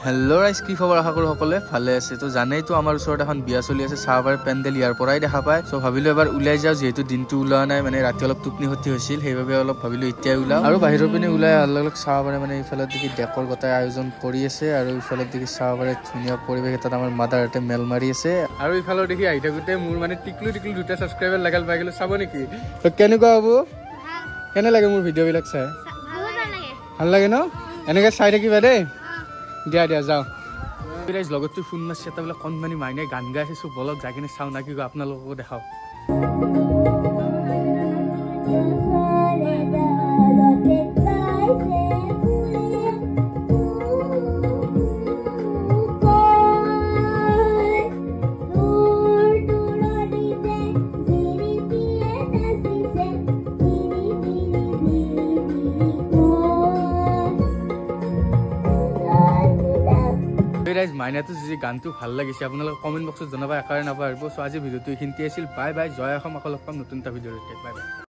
Hello' ৰাইজ, কি খবৰ? আশা কৰোঁ সকলোৱে ভালে আছে। তো জানেইতো আমাৰ ওচৰত এখন বিয়া চলি আছে, চাহবাৰী পেণ্ডেল ইয়াৰ পৰাই দেখা পায়। চ' ভাবিলো এবাৰ ওলাই যাওঁ, যিহেতু দিনটো ওলোৱা নাই, মানে ৰাতি অলপ টোপনি ক্ষতি হৈছিল, সেইবাবে অলপ ভাবিলো এতিয়াই ওলাওঁ। আৰু বাহিৰৰ পিনে ওলাই অহাৰ লগে লগে চাহবাৰী মানে ইফালত দেখি ডেকৰ গোটাই আয়োজন কৰি আছে, আৰু ইফালত দেখি চাহবাৰীত ধুনীয়া পৰিৱেশ এটাত আমাৰ মাদাৰহঁতে মেল মাৰি আছে। আৰু ইফালৰ দেখি আহি থাকোঁতে মোৰ মানে টিকলু দুটা ছাবস্ক্ৰাইবাৰ লাগাল পাই গ'লো। চাব নেকি? তো কেনেকুৱা হ'ব? কেনে লাগে মোৰ ভিডিঅ'বিলাক চাই? ভাল লাগে ন? এনেকৈ চাই থাকিবা দেই। দিয়া যাওঁ। লগতো ফোন মাৰিছে, এটা বোলে কণমানি মাইনাই গান গাই আছো, বলক যাই কিনে চাওঁ না কি আপোনালোককো দেখাওঁ। মাইনাটো যি গানটো ভাল লাগিছে, আপোনালোকে কমেণ্ট বক্সত জনাবা, একাৰে নাপাহৰিব। চ' আজি ভিডিঅ'টো এইখিনিতে আছিল। বাই বাই, জয় অসম। আকৌ লগ পাম নতুন এটা ভিডিঅ'তে। Bye bye.